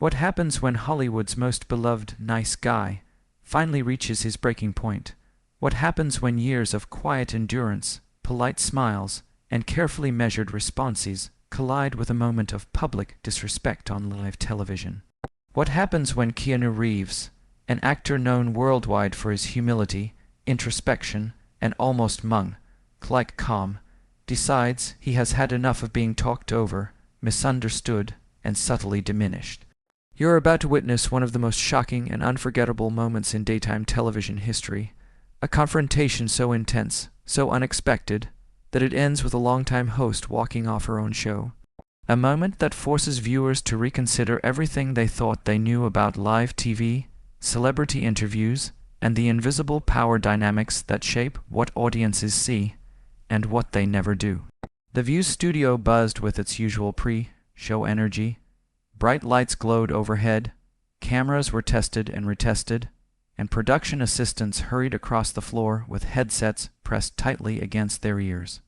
What happens when Hollywood's most beloved nice guy finally reaches his breaking point? What happens when years of quiet endurance, polite smiles, and carefully measured responses collide with a moment of public disrespect on live television? What happens when Keanu Reeves, an actor known worldwide for his humility, introspection, and almost monk-like calm, decides he has had enough of being talked over, misunderstood, and subtly diminished? You're about to witness one of the most shocking and unforgettable moments in daytime television history, a confrontation so intense, so unexpected, that it ends with a longtime host walking off her own show. A moment that forces viewers to reconsider everything they thought they knew about live TV, celebrity interviews, and the invisible power dynamics that shape what audiences see and what they never do. The View's studio buzzed with its usual pre-show energy. Bright lights glowed overhead, cameras were tested and retested, and production assistants hurried across the floor with headsets pressed tightly against their ears.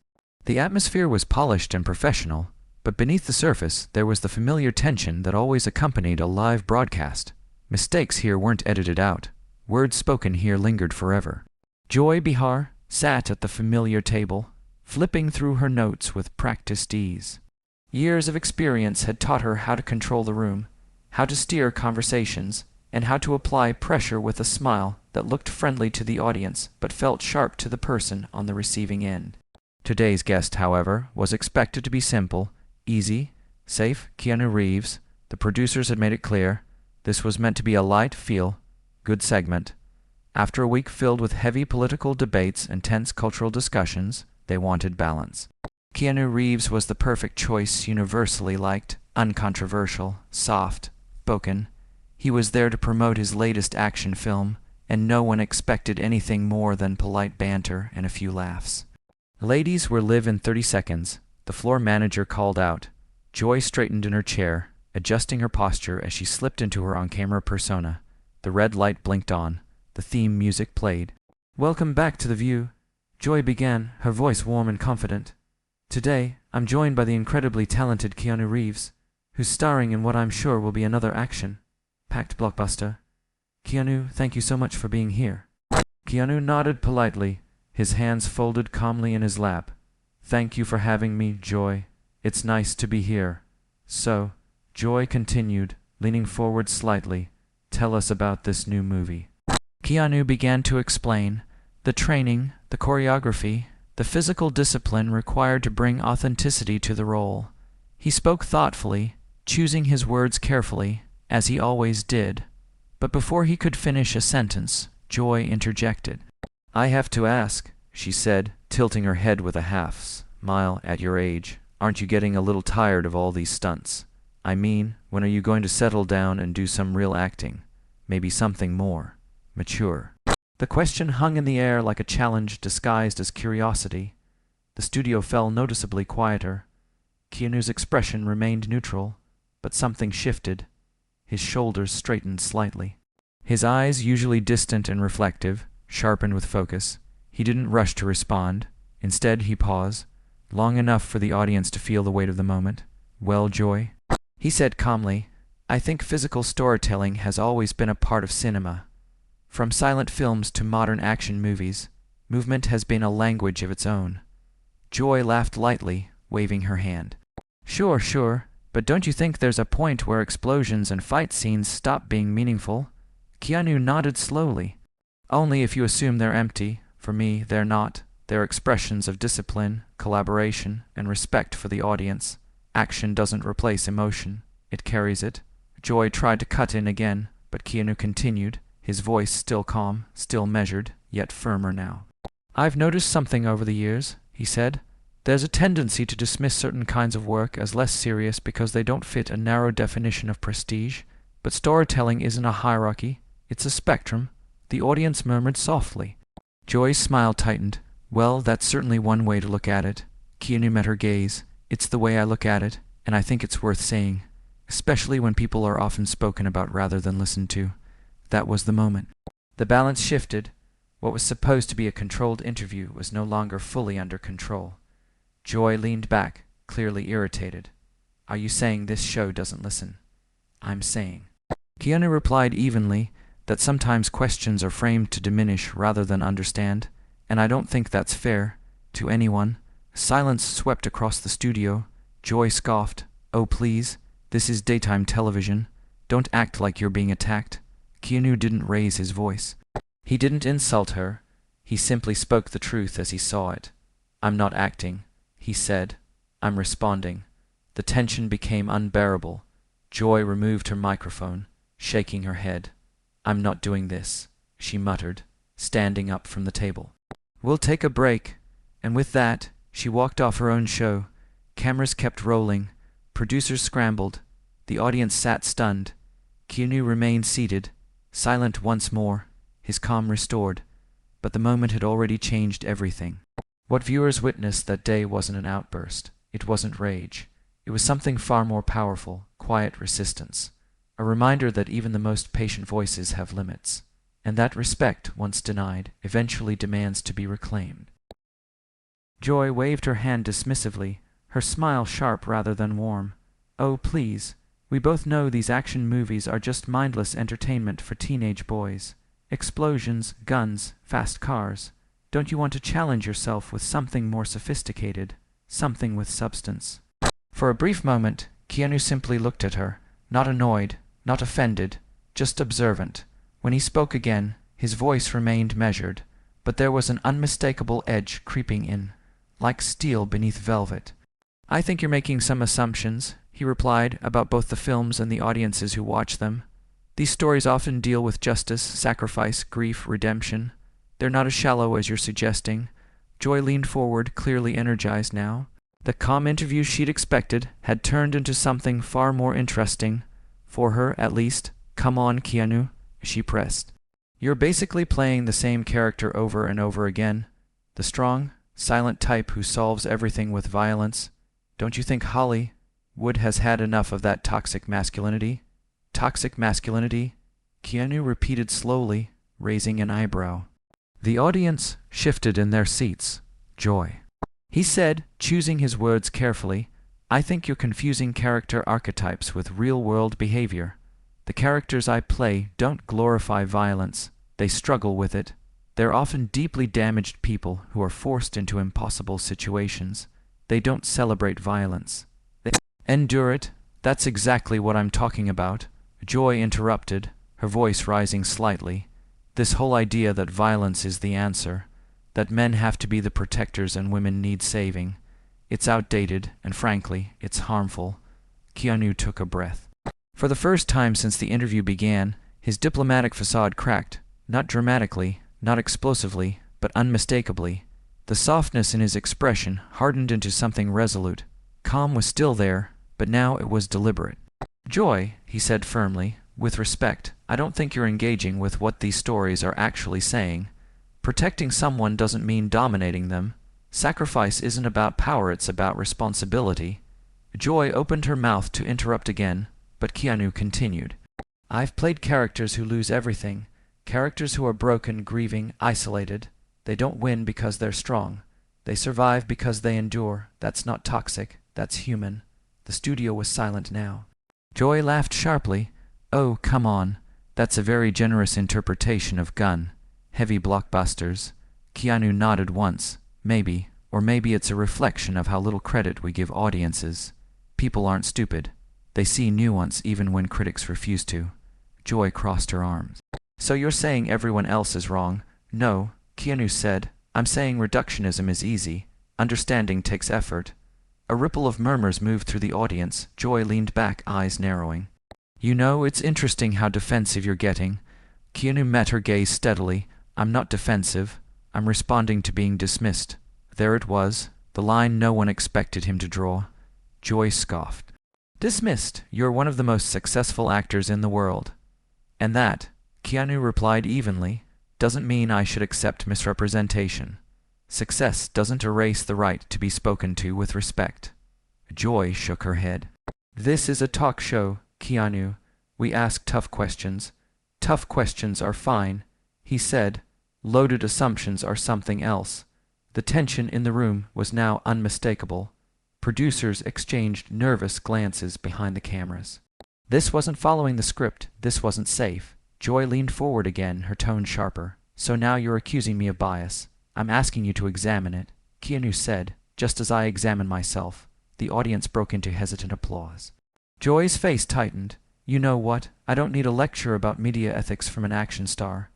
The atmosphere was polished and professional, but beneath the surface there was the familiar tension that always accompanied a live broadcast. Mistakes here weren't edited out. Words spoken here lingered forever. Joy Behar sat at the familiar table, flipping through her notes with practiced ease. Years of experience had taught her how to control the room, how to steer conversations, and how to apply pressure with a smile that looked friendly to the audience but felt sharp to the person on the receiving end. Today's guest, however, was expected to be simple, easy, safe. Keanu Reeves. The producers had made it clear this was meant to be a light, feel-good segment. After a week filled with heavy political debates and tense cultural discussions, they wanted balance. Keanu Reeves was the perfect choice, universally liked, uncontroversial, soft-spoken. He was there to promote his latest action film, and no one expected anything more than polite banter and a few laughs. "Ladies, we're live in 30 seconds, the floor manager called out. Joy straightened in her chair, adjusting her posture as she slipped into her on-camera persona. The red light blinked on. The theme music played. "Welcome back to The View," Joy began, her voice warm and confident. "Today, I'm joined by the incredibly talented Keanu Reeves, who's starring in what I'm sure will be another action-packed blockbuster. Keanu, thank you so much for being here." Keanu nodded politely, his hands folded calmly in his lap. "Thank you for having me, Joy. It's nice to be here." "So," Joy continued, leaning forward slightly, "tell us about this new movie." Keanu began to explain the training, the choreography, the physical discipline required to bring authenticity to the role. He spoke thoughtfully, choosing his words carefully, as he always did. But before he could finish a sentence, Joy interjected. "I have to ask," she said, tilting her head with a half-smile, "at your age, aren't you getting a little tired of all these stunts? I mean, when are you going to settle down and do some real acting? Maybe something more mature?" The question hung in the air like a challenge disguised as curiosity. The studio fell noticeably quieter. Keanu's expression remained neutral, but something shifted. His shoulders straightened slightly. His eyes, usually distant and reflective, sharpened with focus. He didn't rush to respond. Instead, he paused, long enough for the audience to feel the weight of the moment. "Well, Joy," he said calmly, "I think physical storytelling has always been a part of cinema. From silent films to modern action movies, movement has been a language of its own." Joy laughed lightly, waving her hand. Sure, but don't you think there's a point where explosions and fight scenes stop being meaningful?" Keanu nodded slowly. "Only if you assume they're empty. For me, they're not. They're expressions of discipline, collaboration, and respect for the audience. Action doesn't replace emotion. It carries it." Joy tried to cut in again, but Keanu continued, his voice still calm, still measured, yet firmer now. "I've noticed something over the years," he said. "There's a tendency to dismiss certain kinds of work as less serious because they don't fit a narrow definition of prestige. But storytelling isn't a hierarchy, it's a spectrum." The audience murmured softly. Joy's smile tightened. "Well, that's certainly one way to look at it." Keanu met her gaze. "It's the way I look at it, and I think it's worth saying, especially when people are often spoken about rather than listened to." That was the moment. The balance shifted. What was supposed to be a controlled interview was no longer fully under control. Joy leaned back, clearly irritated. "Are you saying this show doesn't listen?" I'm saying. Keanu replied evenly that sometimes questions are framed to diminish rather than understand, and I don't think that's fair to anyone. Silence swept across the studio. Joy scoffed. Oh please, this is daytime television. Don't act like you're being attacked. Keanu didn't raise his voice. He didn't insult her. He simply spoke the truth as he saw it. I'm not acting, he said. I'm responding. The tension became unbearable. Joy removed her microphone, shaking her head. I'm not doing this, she muttered, standing up from the table. We'll take a break. And with that, she walked off her own show. Cameras kept rolling. Producers scrambled. The audience sat stunned. Keanu remained seated, silent once more, his calm restored. But the moment had already changed everything. What viewers witnessed that day wasn't an outburst. It wasn't rage. It was something far more powerful, quiet resistance. A reminder that even the most patient voices have limits, and that respect, once denied, eventually demands to be reclaimed. Joy waved her hand dismissively, her smile sharp rather than warm. Oh, please. We both know these action movies are just mindless entertainment for teenage boys. Explosions, guns, fast cars. Don't you want to challenge yourself with something more sophisticated, something with substance? For a brief moment, Keanu simply looked at her, not annoyed, not offended, just observant. When he spoke again, his voice remained measured, but there was an unmistakable edge creeping in, like steel beneath velvet. I think you're making some assumptions, he replied, about both the films and the audiences who watch them. These stories often deal with justice, sacrifice, grief, redemption. They're not as shallow as you're suggesting. Joy leaned forward, clearly energized now. The calm interview she'd expected had turned into something far more interesting. For her, at least. Come on, Keanu, she pressed. You're basically playing the same character over and over again. The strong, silent type who solves everything with violence. Don't you think Hollywood has had enough of that toxic masculinity? Toxic masculinity? Keanu repeated slowly, raising an eyebrow. The audience shifted in their seats. Joy. He said, choosing his words carefully, I think you're confusing character archetypes with real-world behavior. The characters I play don't glorify violence. They struggle with it. They're often deeply damaged people who are forced into impossible situations. They don't celebrate violence. They endure it. That's exactly what I'm talking about. Joy interrupted, her voice rising slightly. This whole idea that violence is the answer, that men have to be the protectors and women need saving, it's outdated, and frankly, it's harmful. Keanu took a breath. For the first time since the interview began, his diplomatic facade cracked, not dramatically, not explosively, but unmistakably. The softness in his expression hardened into something resolute. Calm was still there, but now it was deliberate. Joy, he said firmly, with respect, I don't think you're engaging with what these stories are actually saying. Protecting someone doesn't mean dominating them. Sacrifice isn't about power, it's about responsibility. Joy opened her mouth to interrupt again, but Keanu continued. I've played characters who lose everything, characters who are broken, grieving, isolated. They don't win because they're strong. They survive because they endure. That's not toxic, that's human. The studio was silent now. Joy laughed sharply. Oh, come on. That's a very generous interpretation of gun. Heavy blockbusters. Keanu nodded once. Maybe, or maybe it's a reflection of how little credit we give audiences. People aren't stupid. They see nuance even when critics refuse to. Joy crossed her arms. So you're saying everyone else is wrong? No, Keanu said. I'm saying reductionism is easy. Understanding takes effort. A ripple of murmurs moved through the audience. Joy leaned back, eyes narrowing. You know, it's interesting how defensive you're getting. Keanu met her gaze steadily. I'm not defensive. I'm responding to being dismissed. There it was, the line no one expected him to draw. Joy scoffed. Dismissed. You're one of the most successful actors in the world. And that, Keanu replied evenly, doesn't mean I should accept misrepresentation. Success doesn't erase the right to be spoken to with respect. Joy shook her head. This is a talk show, Keanu. We ask tough questions. Tough questions are fine, he said. Loaded assumptions are something else. The tension in the room was now unmistakable. Producers exchanged nervous glances behind the cameras. This wasn't following the script. This wasn't safe. Joy leaned forward again, her tone sharper. So now you're accusing me of bias. I'm asking you to examine it, Keanu said, just as I examine myself. The audience broke into hesitant applause. Joy's face tightened. You know what? I don't need a lecture about media ethics from an action star.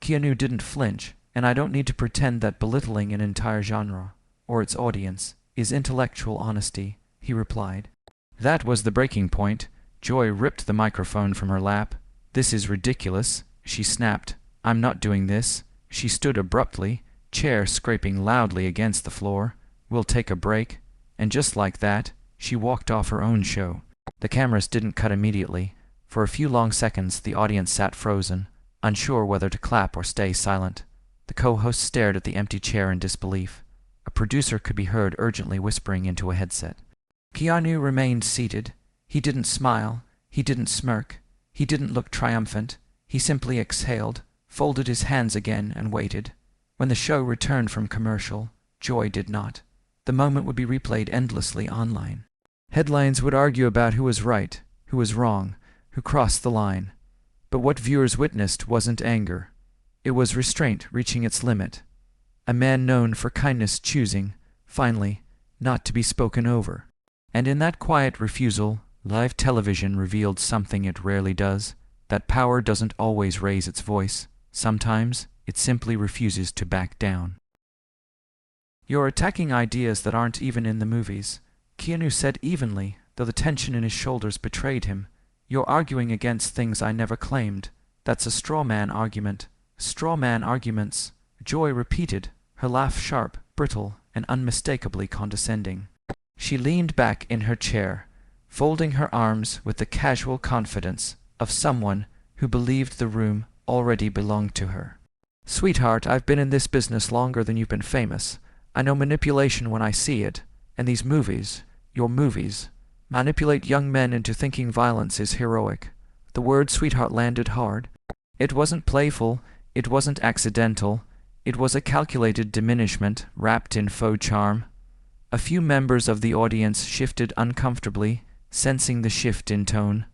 Keanu didn't flinch, and I don't need to pretend that belittling an entire genre, or its audience, is intellectual honesty, he replied. That was the breaking point. Joy ripped the microphone from her lap. This is ridiculous, she snapped. I'm not doing this. She stood abruptly, chair scraping loudly against the floor. We'll take a break. And just like that, she walked off her own show. The cameras didn't cut immediately. For a few long seconds, the audience sat frozen, unsure whether to clap or stay silent. The co-host stared at the empty chair in disbelief. A producer could be heard urgently whispering into a headset. Keanu remained seated. He didn't smile. He didn't smirk. He didn't look triumphant. He simply exhaled, folded his hands again, and waited. When the show returned from commercial, Joy did not. The moment would be replayed endlessly online. Headlines would argue about who was right, who was wrong, who crossed the line. But what viewers witnessed wasn't anger. It was restraint reaching its limit. A man known for kindness choosing, finally, not to be spoken over. And in that quiet refusal, live television revealed something it rarely does, that power doesn't always raise its voice. Sometimes, it simply refuses to back down. You're attacking ideas that aren't even in the movies, Keanu said evenly, though the tension in his shoulders betrayed him. You're arguing against things I never claimed. That's a straw man argument. Straw man arguments, Joy repeated, her laugh sharp, brittle, and unmistakably condescending. She leaned back in her chair, folding her arms with the casual confidence of someone who believed the room already belonged to her. Sweetheart, I've been in this business longer than you've been famous. I know manipulation when I see it, and these movies, your movies, manipulate young men into thinking violence is heroic. The word sweetheart landed hard. It wasn't playful, it wasn't accidental, it was a calculated diminishment wrapped in faux charm. A few members of the audience shifted uncomfortably, sensing the shift in tone.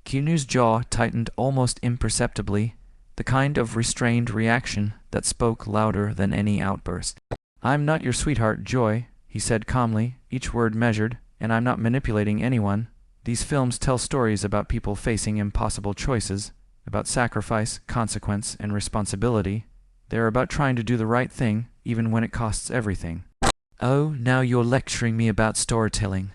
Keanu's jaw tightened almost imperceptibly, the kind of restrained reaction that spoke louder than any outburst. I'm not your sweetheart, Joy, he said calmly, each word measured, and I'm not manipulating anyone. These films tell stories about people facing impossible choices, about sacrifice, consequence, and responsibility. They're about trying to do the right thing, even when it costs everything. Oh, now you're lecturing me about storytelling.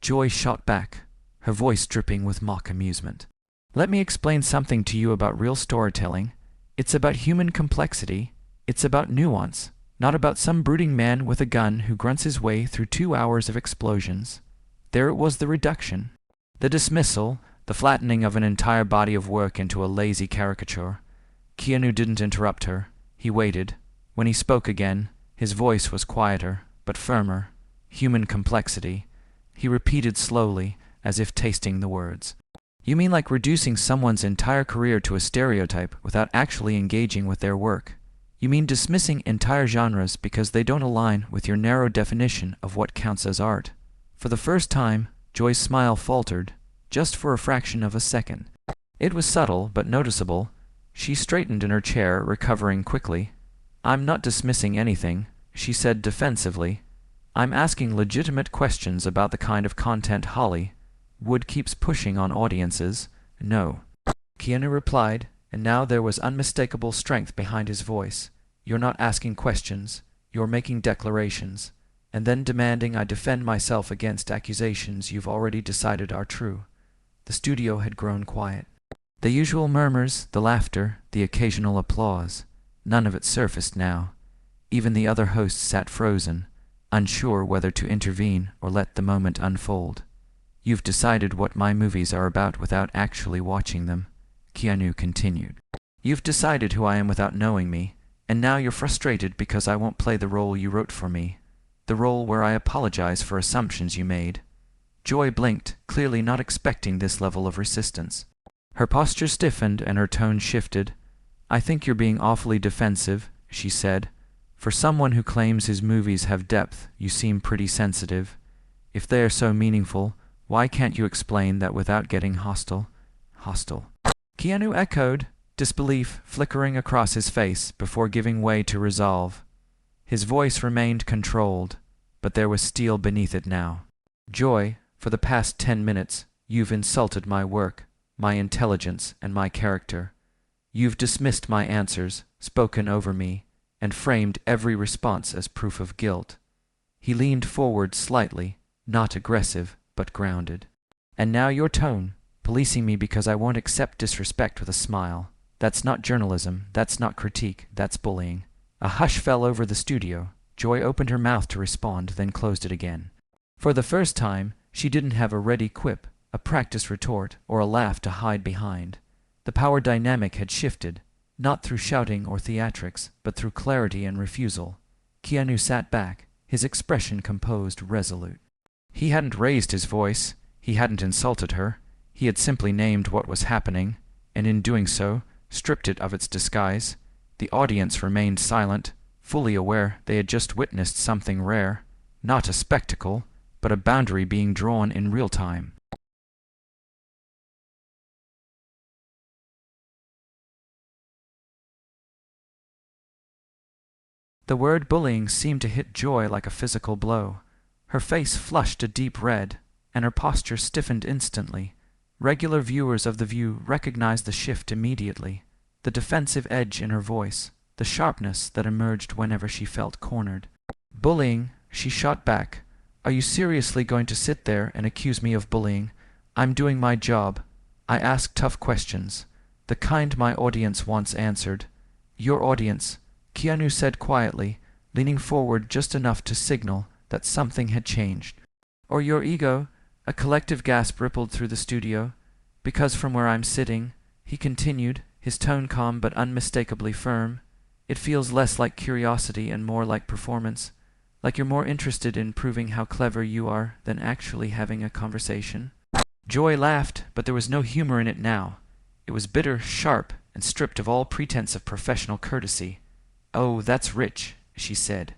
Joy shot back, her voice dripping with mock amusement. Let me explain something to you about real storytelling. It's about human complexity. It's about nuance, not about some brooding man with a gun who grunts his way through 2 hours of explosions. There it was, the reduction, the dismissal, the flattening of an entire body of work into a lazy caricature. Keanu didn't interrupt her. He waited. When he spoke again, his voice was quieter, but firmer. Human complexity. He repeated slowly, as if tasting the words. You mean like reducing someone's entire career to a stereotype without actually engaging with their work? You mean dismissing entire genres because they don't align with your narrow definition of what counts as art? For the first time, Joy's smile faltered, just for a fraction of a second. It was subtle, but noticeable. She straightened in her chair, recovering quickly. I'm not dismissing anything, she said defensively. I'm asking legitimate questions about the kind of content Hollywood keeps pushing on audiences. No, Keanu replied, and now there was unmistakable strength behind his voice. You're not asking questions, you're making declarations, and then demanding I defend myself against accusations you've already decided are true. The studio had grown quiet. The usual murmurs, the laughter, the occasional applause, none of it surfaced now. Even the other hosts sat frozen, unsure whether to intervene or let the moment unfold. You've decided what my movies are about without actually watching them, Keanu continued. You've decided who I am without knowing me, and now you're frustrated because I won't play the role you wrote for me, the role where I apologize for assumptions you made. Joy blinked, clearly not expecting this level of resistance. Her posture stiffened and her tone shifted. I think you're being awfully defensive, she said. For someone who claims his movies have depth, you seem pretty sensitive. If they are so meaningful, Why can't you explain that without getting hostile? Hostile. Keanu echoed, disbelief flickering across his face before giving way to resolve. His voice remained controlled, but there was steel beneath it now. Joy, for the past 10 minutes, you've insulted my work, my intelligence, and my character. You've dismissed my answers, spoken over me, and framed every response as proof of guilt. He leaned forward slightly, not aggressive, but grounded. And now your tone, policing me because I won't accept disrespect with a smile. That's not journalism, that's not critique, that's bullying. A hush fell over the studio. Joy opened her mouth to respond, then closed it again. For the first time, she didn't have a ready quip, a practiced retort, or a laugh to hide behind. The power dynamic had shifted, not through shouting or theatrics, but through clarity and refusal. Keanu sat back, his expression composed, resolute. He hadn't raised his voice, he hadn't insulted her, he had simply named what was happening, and in doing so, stripped it of its disguise. The audience remained silent, fully aware they had just witnessed something rare, not a spectacle, but a boundary being drawn in real time. The word bullying seemed to hit Joy like a physical blow. Her face flushed a deep red, and her posture stiffened instantly. Regular viewers of The View recognized the shift immediately, the defensive edge in her voice, the sharpness that emerged whenever she felt cornered. Bullying, she shot back. Are you seriously going to sit there and accuse me of bullying? I'm doing my job. I ask tough questions, the kind my audience wants answered. Your audience, Keanu said quietly, leaning forward just enough to signal that something had changed. Or your ego? A collective gasp rippled through the studio. Because from where I'm sitting, he continued, his tone calm but unmistakably firm, it feels less like curiosity and more like performance, like you're more interested in proving how clever you are than actually having a conversation. Joy laughed, but there was no humor in it now. It was bitter, sharp, and stripped of all pretense of professional courtesy. Oh, that's rich, she said.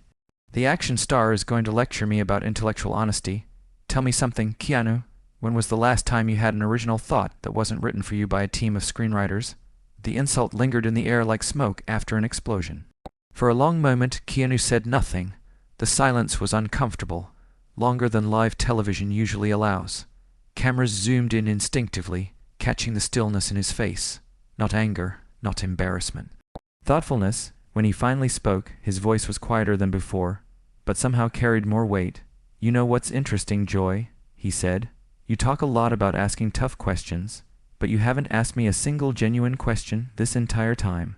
The action star is going to lecture me about intellectual honesty. Tell me something, Keanu. When was the last time you had an original thought that wasn't written for you by a team of screenwriters? The insult lingered in the air like smoke after an explosion. For a long moment, Keanu said nothing. The silence was uncomfortable, longer than live television usually allows. Cameras zoomed in instinctively, catching the stillness in his face. Not anger, not embarrassment. Thoughtfulness. When he finally spoke, his voice was quieter than before, but somehow carried more weight. You know what's interesting, Joy, he said. You talk a lot about asking tough questions, but you haven't asked me a single genuine question this entire time.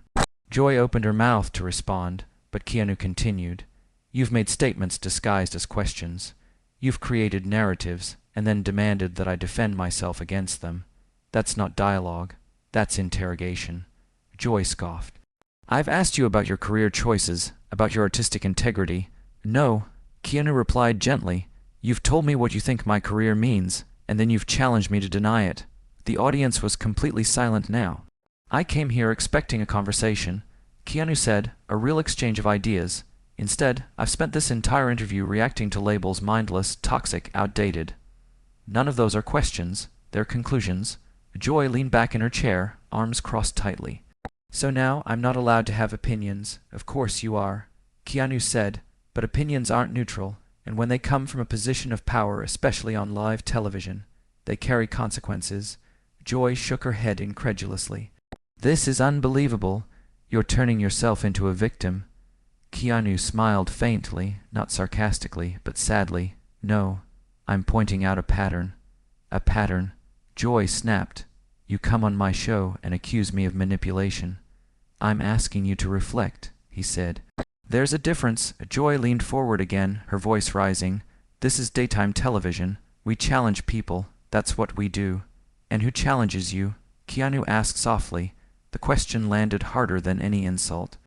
Joy opened her mouth to respond, but Keanu continued. You've made statements disguised as questions. You've created narratives, and then demanded that I defend myself against them. That's not dialogue. That's interrogation. Joy scoffed. I've asked you about your career choices, about your artistic integrity. No, Keanu replied gently. You've told me what you think my career means, and then you've challenged me to deny it. The audience was completely silent now. I came here expecting a conversation, Keanu said, a real exchange of ideas. Instead, I've spent this entire interview reacting to labels mindless, toxic, outdated. None of those are questions, they're conclusions. Joy leaned back in her chair, arms crossed tightly. So now I'm not allowed to have opinions. Of course you are, Keanu said, but opinions aren't neutral, and when they come from a position of power, especially on live television, they carry consequences. Joy shook her head incredulously. This is unbelievable. You're turning yourself into a victim. Keanu smiled faintly, not sarcastically, but sadly. No, I'm pointing out a pattern. A pattern. Joy snapped. You come on my show and accuse me of manipulation. I'm asking you to reflect, he said. There's a difference. Joy leaned forward again, her voice rising. This is daytime television. We challenge people. That's what we do. And who challenges you? Keanu asked softly. The question landed harder than any insult.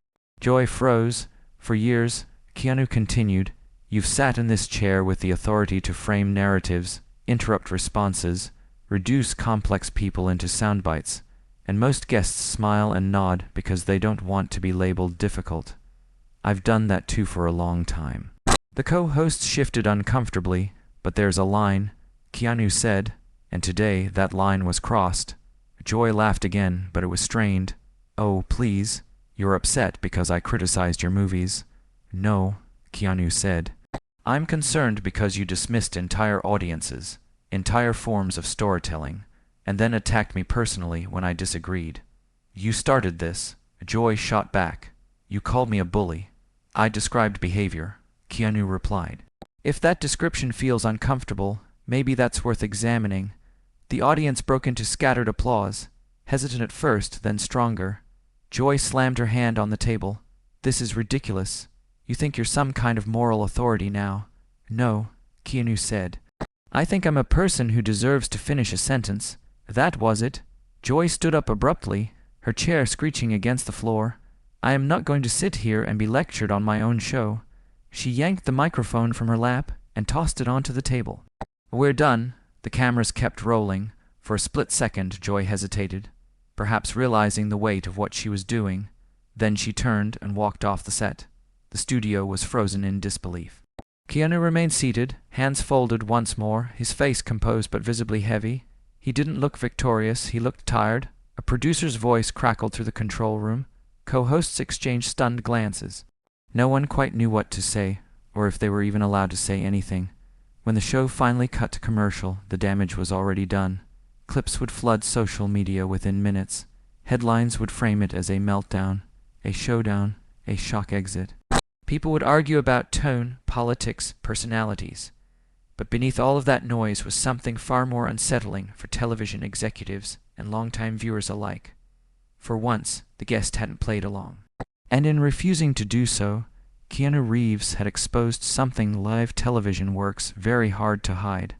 Joy froze. For years, Keanu continued, you've sat in this chair with the authority to frame narratives, interrupt responses, reduce complex people into sound bites, and most guests smile and nod because they don't want to be labeled difficult. I've done that too for a long time. The co-host shifted uncomfortably, but there's a line. Keanu said, and today that line was crossed. Joy laughed again, but it was strained. Oh, please. You're upset because I criticized your movies. No, Keanu said. I'm concerned because you dismissed entire audiences, entire forms of storytelling, and then attacked me personally when I disagreed. You started this, Joy shot back. You called me a bully. I described behavior, Keanu replied. If that description feels uncomfortable, maybe that's worth examining. The audience broke into scattered applause, hesitant at first, then stronger. Joy slammed her hand on the table. This is ridiculous. You think you're some kind of moral authority now. No, Keanu said. I think I'm a person who deserves to finish a sentence. That was it. Joy stood up abruptly, her chair screeching against the floor. I am not going to sit here and be lectured on my own show. She yanked the microphone from her lap and tossed it onto the table. We're done. The cameras kept rolling. For a split second, Joy hesitated, perhaps realizing the weight of what she was doing. Then she turned and walked off the set. The studio was frozen in disbelief. Keanu remained seated, hands folded once more, his face composed but visibly heavy. He didn't look victorious, he looked tired. A producer's voice crackled through the control room. Co-hosts exchanged stunned glances. No one quite knew what to say, or if they were even allowed to say anything. When the show finally cut to commercial, the damage was already done. Clips would flood social media within minutes. Headlines would frame it as a meltdown, a showdown, a shock exit. People would argue about tone, politics, personalities. But beneath all of that noise was something far more unsettling for television executives and longtime viewers alike. For once, the guest hadn't played along. And in refusing to do so, Keanu Reeves had exposed something live television works very hard to hide.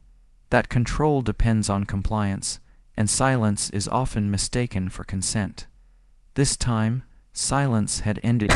That control depends on compliance, and silence is often mistaken for consent. This time, silence had ended.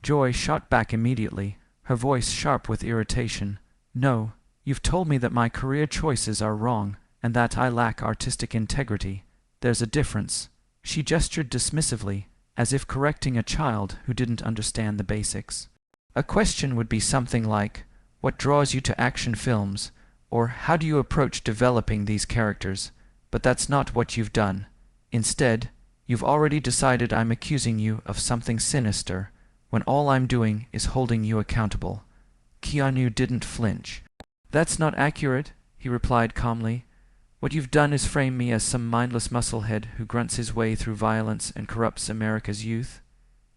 Joy shot back immediately, her voice sharp with irritation. No, you've told me that my career choices are wrong, and that I lack artistic integrity. There's a difference. She gestured dismissively, as if correcting a child who didn't understand the basics. A question would be something like, what draws you to action films, or how do you approach developing these characters? But that's not what you've done. Instead, you've already decided I'm accusing you of something sinister, when all I'm doing is holding you accountable. Keanu didn't flinch. That's not accurate, he replied calmly. What you've done is frame me as some mindless musclehead who grunts his way through violence and corrupts America's youth.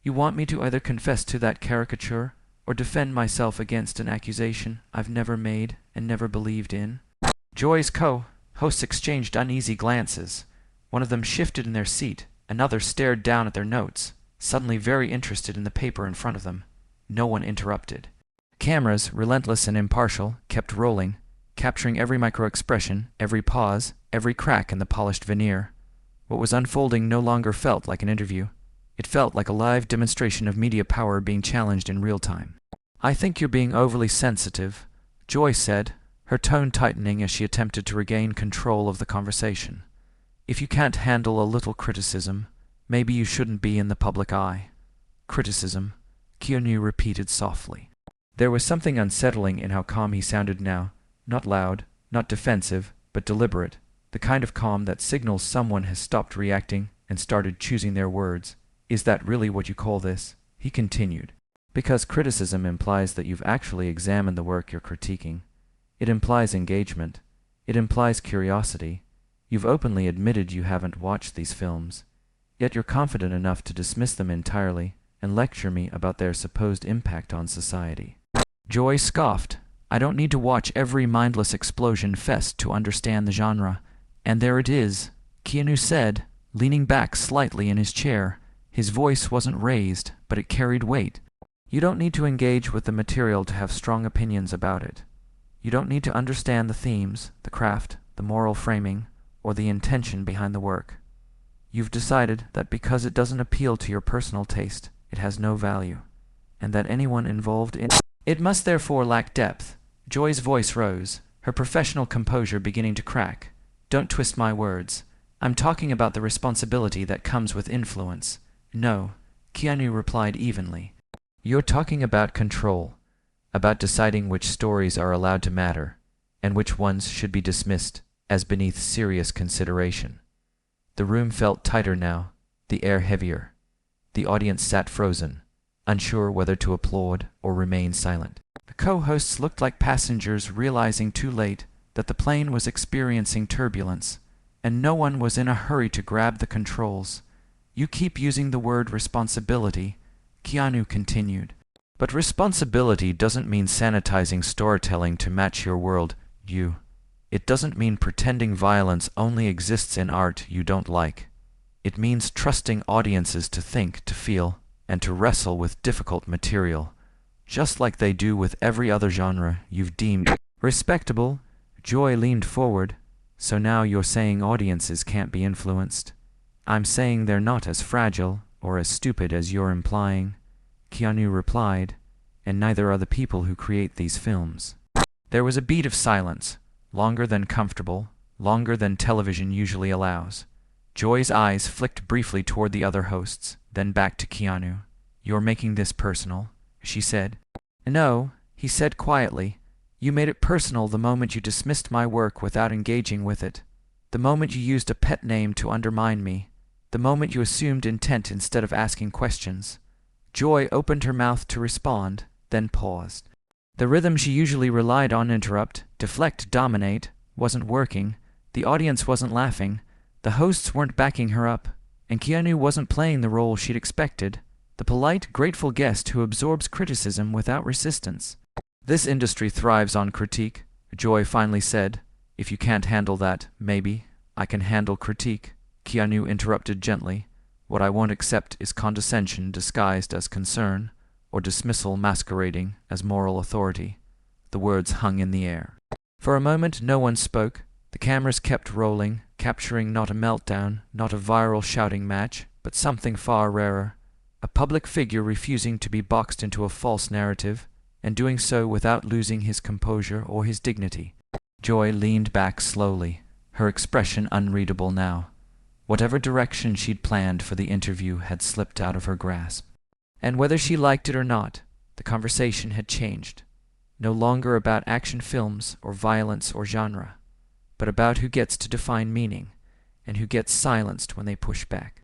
You want me to either confess to that caricature, or defend myself against an accusation I've never made and never believed in. Joy's co-hosts exchanged uneasy glances. One of them shifted in their seat, another stared down at their notes, suddenly very interested in the paper in front of them. No one interrupted. Cameras, relentless and impartial, kept rolling, capturing every micro-expression, every pause, every crack in the polished veneer. What was unfolding no longer felt like an interview. It felt like a live demonstration of media power being challenged in real time. I think you're being overly sensitive, Joy said, her tone tightening as she attempted to regain control of the conversation. If you can't handle a little criticism, maybe you shouldn't be in the public eye. Criticism, Keanu repeated softly. There was something unsettling in how calm he sounded now, not loud, not defensive, but deliberate, the kind of calm that signals someone has stopped reacting and started choosing their words. Is that really what you call this? He continued. Because criticism implies that you've actually examined the work you're critiquing. It implies engagement. It implies curiosity. You've openly admitted you haven't watched these films. Yet you're confident enough to dismiss them entirely and lecture me about their supposed impact on society. Joy scoffed. I don't need to watch every mindless explosion fest to understand the genre. And there it is, Keanu said, leaning back slightly in his chair. His voice wasn't raised, but it carried weight. You don't need to engage with the material to have strong opinions about it. You don't need to understand the themes, the craft, the moral framing, or the intention behind the work. You've decided that because it doesn't appeal to your personal taste, it has no value, and that anyone involved in it must therefore lack depth. Joy's voice rose, her professional composure beginning to crack. Don't twist my words. I'm talking about the responsibility that comes with influence. No, Keanu replied evenly. You're talking about control, about deciding which stories are allowed to matter, and which ones should be dismissed as beneath serious consideration. The room felt tighter now, the air heavier. The audience sat frozen, unsure whether to applaud or remain silent. The co-hosts looked like passengers realizing too late that the plane was experiencing turbulence, and no one was in a hurry to grab the controls. You keep using the word responsibility, Keanu continued. But responsibility doesn't mean sanitizing storytelling to match your world, you. It doesn't mean pretending violence only exists in art you don't like. It means trusting audiences to think, to feel, and to wrestle with difficult material, just like they do with every other genre you've deemed respectable. Joy leaned forward. So now you're saying audiences can't be influenced? I'm saying they're not as fragile or as stupid as you're implying, Keanu replied, and neither are the people who create these films. There was a beat of silence, longer than comfortable, longer than television usually allows. Joy's eyes flicked briefly toward the other hosts, then back to Keanu. You're making this personal, she said. No, he said quietly. You made it personal the moment you dismissed my work without engaging with it, the moment you used a pet name to undermine me, the moment you assumed intent instead of asking questions. Joy opened her mouth to respond, then paused. The rhythm she usually relied on interrupt, deflect, dominate, wasn't working. The audience wasn't laughing. The hosts weren't backing her up, and Keanu wasn't playing the role she'd expected, the polite, grateful guest who absorbs criticism without resistance. This industry thrives on critique, Joy finally said. If you can't handle that, maybe I can handle critique, Keanu interrupted gently. What I won't accept is condescension disguised as concern, or dismissal masquerading as moral authority. The words hung in the air. For a moment no one spoke. The cameras kept rolling, capturing not a meltdown, not a viral shouting match, but something far rarer. A public figure refusing to be boxed into a false narrative, and doing so without losing his composure or his dignity. Joy leaned back slowly, her expression unreadable now. Whatever direction she'd planned for the interview had slipped out of her grasp. And whether she liked it or not, the conversation had changed. No longer about action films or violence or genre, but about who gets to define meaning, and who gets silenced when they push back.